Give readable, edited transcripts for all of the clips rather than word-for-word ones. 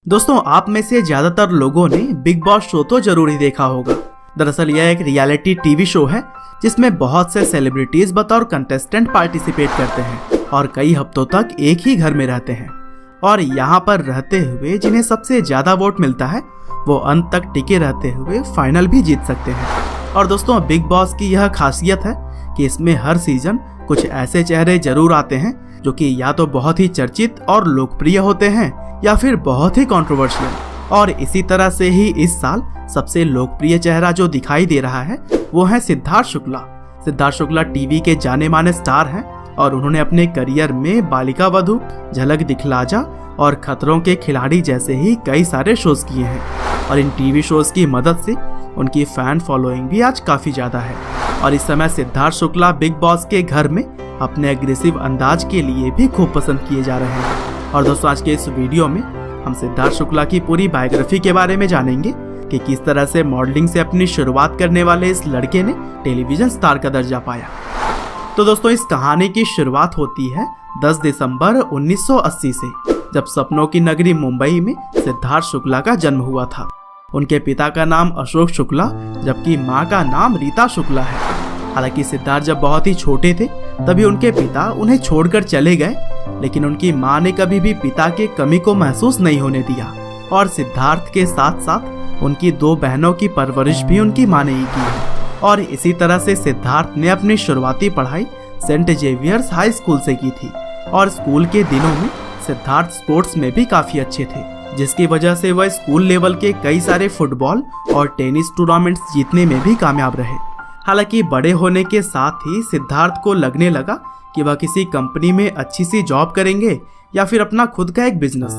दोस्तों, आप में से ज्यादातर लोगों ने बिग बॉस शो तो जरूर ही देखा होगा। दरअसल यह एक रियलिटी टीवी शो है जिसमें बहुत से सेलिब्रिटीज बतौर कंटेस्टेंट पार्टिसिपेट करते हैं और कई हफ्तों तक एक ही घर में रहते हैं। और यहाँ पर रहते हुए जिन्हें सबसे ज्यादा वोट मिलता है वो अंत तक टिके रहते हुए फाइनल भी जीत सकते हैं। और दोस्तों, बिग बॉस की यह खासियत है कि इसमें हर सीजन कुछ ऐसे चेहरे जरूर आते हैं जो कि या तो बहुत ही चर्चित और लोकप्रिय होते हैं या फिर बहुत ही कंट्रोवर्शियल। और इसी तरह से ही इस साल सबसे लोकप्रिय चेहरा जो दिखाई दे रहा है वो है सिद्धार्थ शुक्ला। सिद्धार्थ शुक्ला टीवी के जाने माने स्टार हैं और उन्होंने अपने करियर में बालिका वधू, झलक दिखला जा और खतरों के खिलाड़ी जैसे ही कई सारे शोज किए हैं। और इन टीवी शोज की मदद से उनकी फैन फॉलोइंग भी आज काफी ज्यादा है। और इस समय सिद्धार्थ शुक्ला बिग बॉस के घर में अपने एग्रेसिव अंदाज के लिए भी खूब पसंद किए जा रहे हैं। और दोस्तों, आज के इस वीडियो में हम सिद्धार्थ शुक्ला की पूरी बायोग्राफी के बारे में जानेंगे कि किस तरह से मॉडलिंग से अपनी शुरुआत करने वाले इस लड़के ने टेलीविजन स्टार का दर्जा पाया। तो दोस्तों, इस कहानी की शुरुआत होती है 10 दिसंबर 1980 से, जब सपनों की नगरी मुंबई में सिद्धार्थ शुक्ला का जन्म हुआ था। उनके पिता का नाम अशोक शुक्ला जबकि माँ का नाम रीता शुक्ला है। हालांकि सिद्धार्थ जब बहुत ही छोटे थे तभी उनके पिता उन्हें छोड़कर चले गए, लेकिन उनकी माँ ने कभी भी पिता की कमी को महसूस नहीं होने दिया। और सिद्धार्थ के साथ साथ उनकी 2 बहनों की परवरिश भी उनकी माँ ने ही की है। और इसी तरह से सिद्धार्थ ने अपनी शुरुआती पढ़ाई सेंट जेवियर्स हाई स्कूल से की थी। और स्कूल के दिनों में सिद्धार्थ स्पोर्ट्स में भी काफी अच्छे थे, जिसकी वजह से वह स्कूल लेवल के कई सारे फुटबॉल और टेनिस टूर्नामेंट्स जीतने में भी कामयाब रहे। हालांकि बड़े होने के साथ ही सिद्धार्थ को लगने लगा कि वह किसी कंपनी में अच्छी सी जॉब करेंगे या फिर अपना खुद का एक बिजनेस।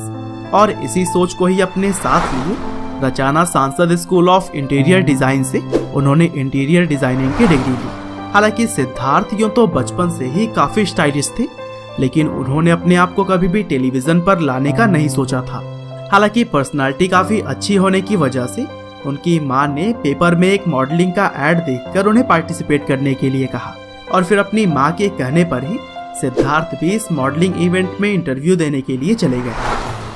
और इसी सोच को ही अपने साथ लिए रचाना सांसद स्कूल ऑफ इंटीरियर डिजाइन से उन्होंने इंटीरियर डिजाइनिंग की डिग्री ली। हालांकि सिद्धार्थ यूं तो बचपन से ही काफी स्टाइलिश थे, लेकिन उन्होंने अपने आप को कभी भी टेलीविजन पर लाने का नहीं सोचा था। हालांकि पर्सनालिटी काफी अच्छी होने की वजह से उनकी मां ने पेपर में एक मॉडलिंग का एड देखकर उन्हें पार्टिसिपेट करने के लिए कहा। और फिर अपनी मां के कहने पर ही सिद्धार्थ भी इस मॉडलिंग इवेंट में इंटरव्यू देने के लिए चले गए।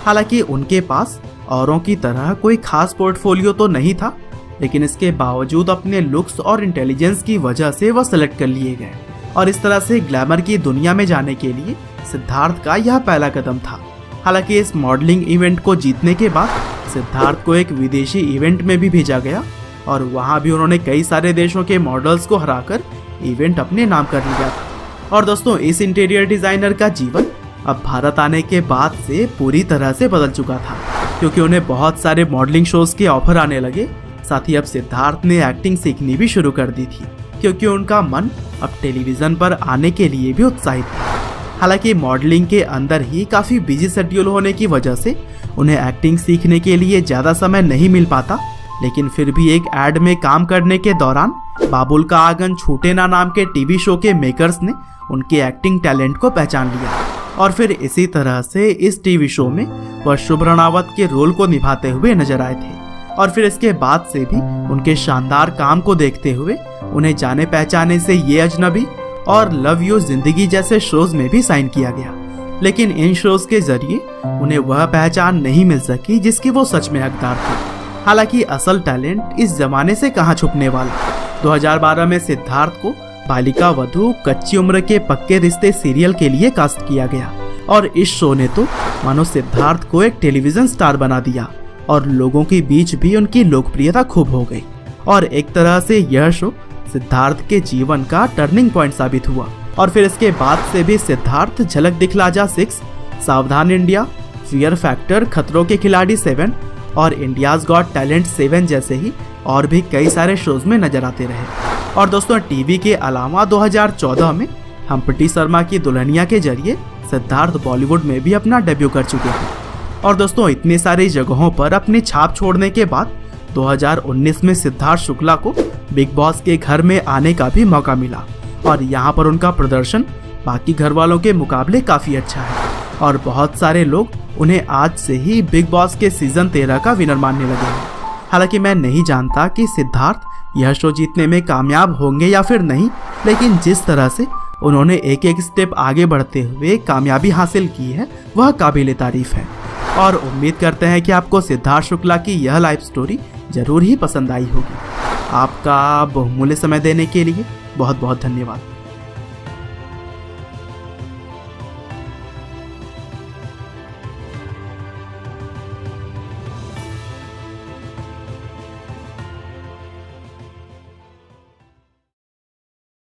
हालांकि उनके पास औरों की तरह कोई खास पोर्टफोलियो तो नहीं था, लेकिन इसके बावजूद अपने लुक्स और इंटेलिजेंस की वजह से वह सेलेक्ट कर लिए गए। और इस तरह से ग्लैमर की दुनिया में जाने के लिए सिद्धार्थ का यह पहला कदम था। हालांकि इस मॉडलिंग इवेंट को जीतने के बाद सिद्धार्थ को एक विदेशी इवेंट में भी भेजा गया और वहां भी उन्होंने कई सारे देशों के मॉडल्स को हराकर इवेंट अपने नाम कर लिया था। और दोस्तों, इस इंटीरियर डिजाइनर का जीवन अब भारत आने के बाद से पूरी तरह से बदल चुका था, क्योंकि उन्हें बहुत सारे मॉडलिंग शोज के ऑफर आने लगे। साथ ही अब सिद्धार्थ ने एक्टिंग सीखनी भी शुरू कर दी थी, क्योंकि उनका मन अब टेलीविजन पर आने के लिए भी उत्साहित था। हालांकि मॉडलिंग के अंदर ही काफी बिजी शेड्यूल होने की वजह से उन्हें एक्टिंग सीखने के लिए ज्यादा समय नहीं मिल पाता, लेकिन फिर भी एक एड में काम करने के दौरान बाबुल का आंगन छूटे ना नाम के टीवी शो के मेकर्स ने उनके एक्टिंग टैलेंट को पहचान लिया। और फिर इसी तरह से इस टीवी शो में वह शुभ रणावत के रोल को निभाते हुए नजर आए थे। और फिर इसके बाद से भी उनके शानदार काम को देखते हुए उन्हें जाने पहचाने से ये अजनबी और लव यू जिंदगी जैसे शोज में भी साइन किया गया। लेकिन इन शोज के जरिए उन्हें वह पहचान नहीं मिल सकी जिसकी वो सच में हकदार थे। हालांकि असल टैलेंट इस जमाने से कहां छुपने वाला। 2012 में सिद्धार्थ को बालिका वधू कच्ची उम्र के पक्के रिश्ते सीरियल के लिए कास्ट किया गया। और इस शो ने तो मानो सिद्धार्थ को एक टेलीविजन स्टार बना दिया और लोगों के बीच भी उनकी लोकप्रियता खूब हो गई। और एक तरह से यह शो सिद्धार्थ के जीवन का टर्निंग पॉइंट साबित हुआ। और फिर इसके बाद से भी सिद्धार्थ झलक दिखला जा 6, सावधान इंडिया, फियर फैक्टर, खतरों के खिलाड़ी 7 और इंडियाज गॉट टैलेंट 7 जैसे ही और भी कई सारे शोज में नजर आते रहे। और दोस्तों, टीवी के अलावा 2014 में हम्प्टी शर्मा की दुल्हनिया के जरिए सिद्धार्थ बॉलीवुड में भी अपना डेब्यू कर चुके थे। और दोस्तों, इतनी सारी जगहों पर अपनी छाप छोड़ने के बाद 2019 में सिद्धार्थ शुक्ला को बिग बॉस के घर में आने का भी मौका मिला। और यहाँ पर उनका प्रदर्शन बाकी घर वालों के मुकाबले काफी अच्छा है और बहुत सारे लोग उन्हें आज से ही बिग बॉस के सीजन 13 का विनर मानने लगे हैं। हालांकि मैं नहीं जानता कि सिद्धार्थ यह शो जीतने में कामयाब होंगे या फिर नहीं, लेकिन जिस तरह से उन्होंने एक एक स्टेप आगे बढ़ते हुए कामयाबी हासिल की है वह काबिले तारीफ है। और उम्मीद करते हैं कि आपको सिद्धार्थ शुक्ला की यह लाइफ स्टोरी जरूर ही पसंद आई होगी। आपका बहुमूल्य समय देने के लिए बहुत बहुत धन्यवाद।